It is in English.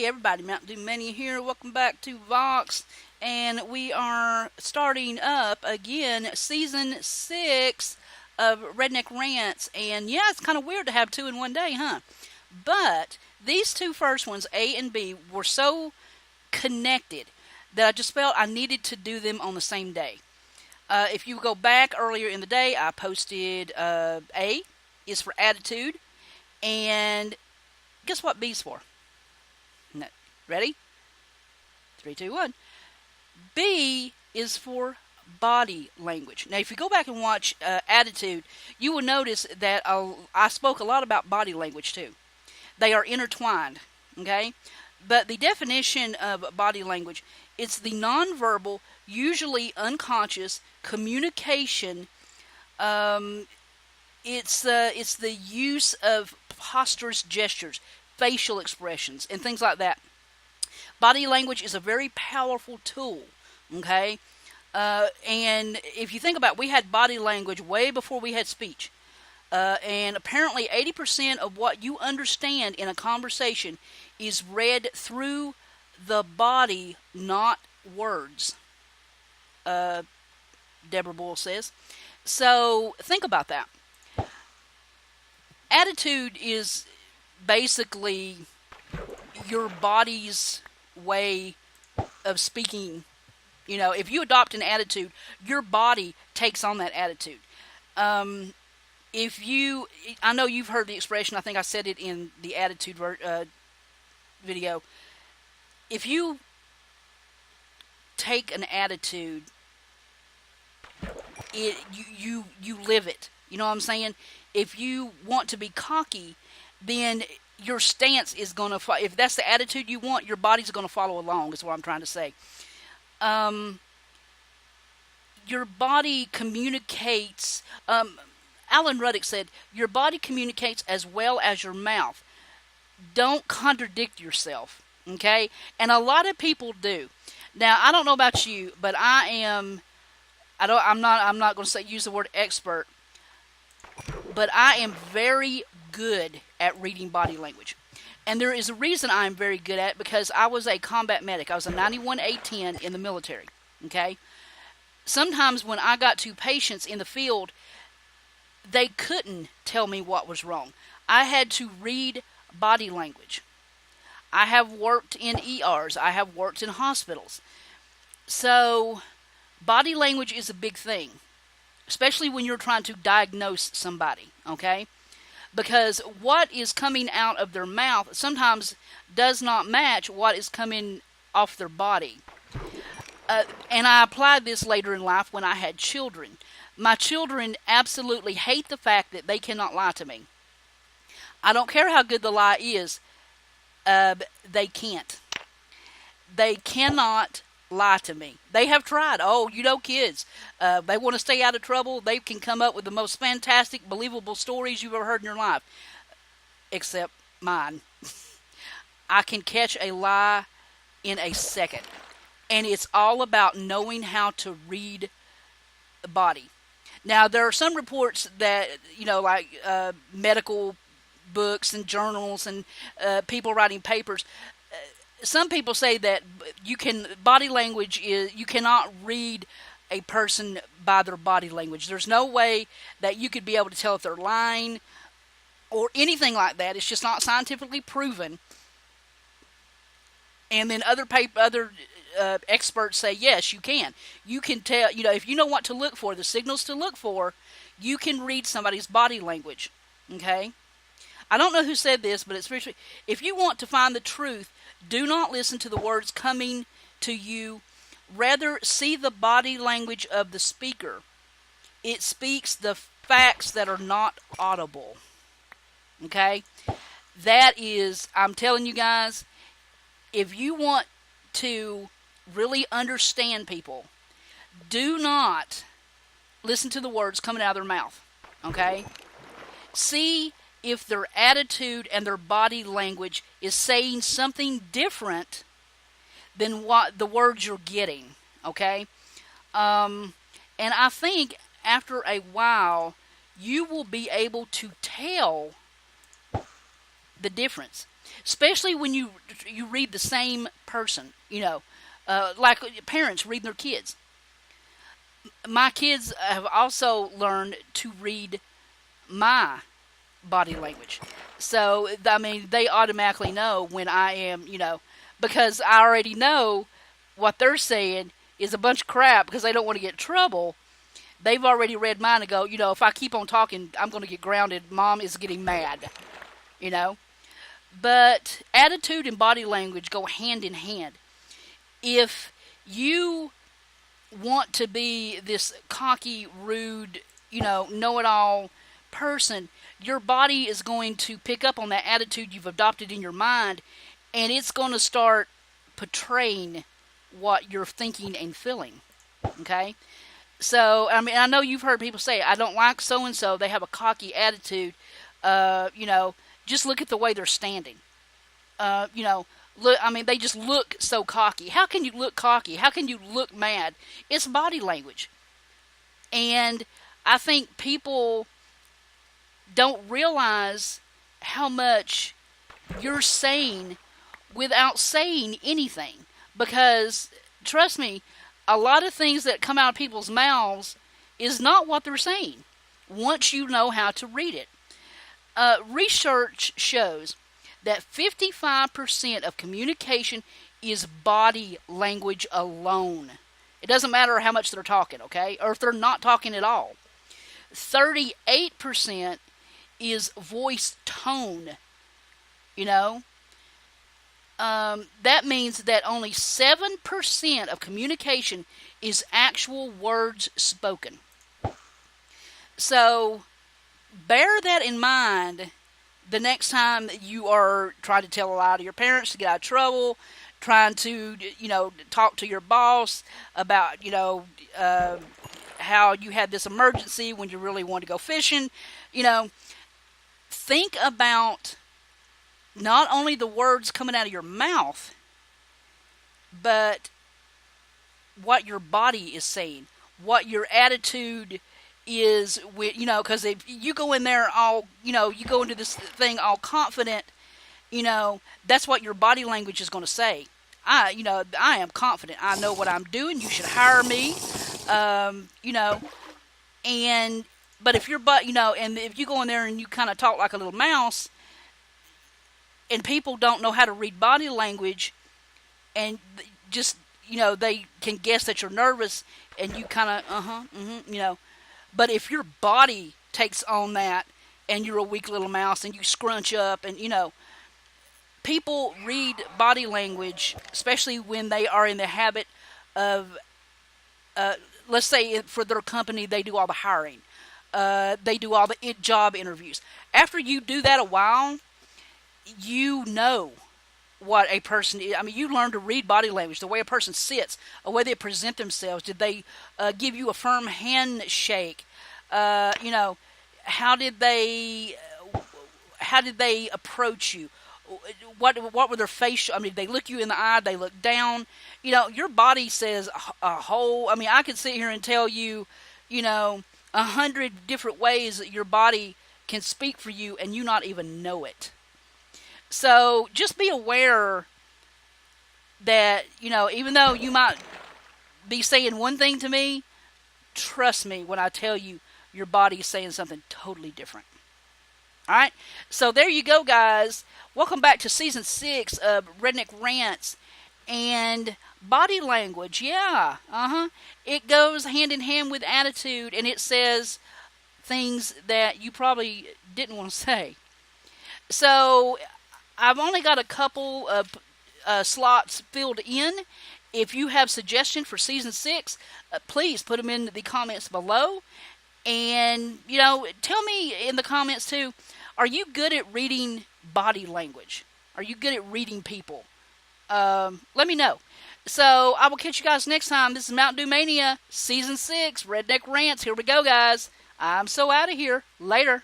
everybody, Mntdewmania here. Welcome back to Vox. And we are starting up again season 6 of Redneck Rants. And yeah, it's kind of weird to have two in one day, huh? But these two first ones, A and B, were so connected that I just felt I needed to do them on the same day. If you go back earlier in the day, I posted A is for attitude. And guess what B's for? No. Ready? 3, 2, 1. B is for body language. Now, if you go back and watch attitude, you will notice that I spoke a lot about body language too. They are intertwined, okay? But the definition of body language, it's the nonverbal, usually unconscious communication. It's the use of posturous gestures, facial expressions, and things like that. Body language is a very powerful tool, okay? And if you think about it, we had body language way before we had speech. And apparently 80% of what you understand in a conversation is read through the body, not words, Deborah Boyle says. So think about that. Attitude is basically your body's way of speaking. You know, if you adopt an attitude, your body takes on that attitude. I know you've heard the expression, I think I said it in the attitude video. If you take an attitude, you live it. You know what I'm saying? If you want to be cocky, then your stance is going to if that's the attitude you want, your body's going to follow along, is what I'm trying to say. Your body communicates, Alan Ruddick said, your body communicates as well as your mouth. Don't contradict yourself, okay? And a lot of people do. Now, I don't know about you, but I'm not going to use the word expert, but I am very good at reading body language. And there is a reason I am very good at it, because I was a combat medic. I was a 91A10 in the military, okay? Sometimes when I got to patients in the field, they couldn't tell me what was wrong. I had to read body language. I have worked in ERs. I have worked in hospitals. So body language is a big thing, especially when you're trying to diagnose somebody, okay? Because what is coming out of their mouth sometimes does not match what is coming off their body. And I applied this later in life when I had children. My children absolutely hate the fact that they cannot lie to me. I don't care how good the lie is, they can't. They cannot lie to me. They have tried. Oh, you know, kids, they want to stay out of trouble. They can come up with the most fantastic, believable stories you've ever heard in your life, except mine. I can catch a lie in a second, and it's all about knowing how to read the body. Now, there are some reports that, you know, like medical books and journals and people writing papers. Some people say that body language is, you cannot read a person by their body language. There's no way that you could be able to tell if they're lying or anything like that. It's just not scientifically proven. And then other experts say, yes, you can. You can tell, you know, if you know what to look for, the signals to look for, you can read somebody's body language, okay? I don't know who said this, but it's very, if you want to find the truth, do not listen to the words coming to you. Rather, see the body language of the speaker. It speaks the facts that are not audible. Okay? That is, I'm telling you guys, if you want to really understand people, do not listen to the words coming out of their mouth. Okay? See if their attitude and their body language is saying something different than what the words you're getting, okay? And I think after a while, you will be able to tell the difference. especially when you read the same person. Like parents reading their kids. My kids have also learned to read my body language. So, I mean, they automatically know when I am, because I already know what they're saying is a bunch of crap because they don't want to get in trouble. They've already read mine and go, if I keep on talking, I'm going to get grounded. Mom is getting mad, But attitude and body language go hand in hand. If you want to be this cocky, rude, know-it-all person, your body is going to pick up on that attitude you've adopted in your mind, and it's going to start portraying what you're thinking and feeling. Okay? So, I mean, I know you've heard people say, I don't like so-and-so, they have a cocky attitude. Just look at the way they're standing. Look, I mean, they just look so cocky. How can you look cocky? How can you look mad? It's body language. And I think people don't realize how much you're saying without saying anything. Because, trust me, a lot of things that come out of people's mouths is not what they're saying once you know how to read it. Research shows that 55% of communication is body language alone. It doesn't matter how much they're talking, okay? Or if they're not talking at all. 38% is voice tone. That means that only 7% of communication is actual words spoken. So, bear that in mind the next time you are trying to tell a lie to your parents to get out of trouble, trying to, talk to your boss about, how you had this emergency when you really want to go fishing. Think about not only the words coming out of your mouth, but what your body is saying, what your attitude is with, because if you go in there all, you go into this thing all confident, that's what your body language is going to say. I am confident. I know what I'm doing. You should hire me. But if you're, and if you go in there and you kind of talk like a little mouse, and people don't know how to read body language, and just, they can guess that you're nervous, and you kind of, But if your body takes on that, and you're a weak little mouse, and you scrunch up, and, people read body language, especially when they are in the habit of, let's say for their company, they do all the hiring. They do all the job interviews. After you do that a while, you know what a person is. I mean, you learn to read body language, the way a person sits, the way they present themselves. Did they give you a firm handshake? How did they approach you? What were their facial? I mean, they look you in the eye. They look down. Your body says a whole. I mean, I could sit here and tell you, 100 different ways that your body can speak for you, and you not even know it. So just be aware that, even though you might be saying one thing to me, trust me when I tell you your body is saying something totally different. All right? So there you go, guys. Welcome back to Season 6 of Redneck Rants. And body language, yeah, it goes hand in hand with attitude, and it says things that you probably didn't want to say. So I've only got a couple of slots filled in. If you have suggestions for Season 6, please put them in the comments below. And, tell me in the comments too, are you good at reading body language? Are you good at reading people? Let me know. So I will catch you guys next time. This is Mntdewmania, Season 6, Redneck Rants. Here we go, guys. I'm so out of here. Later.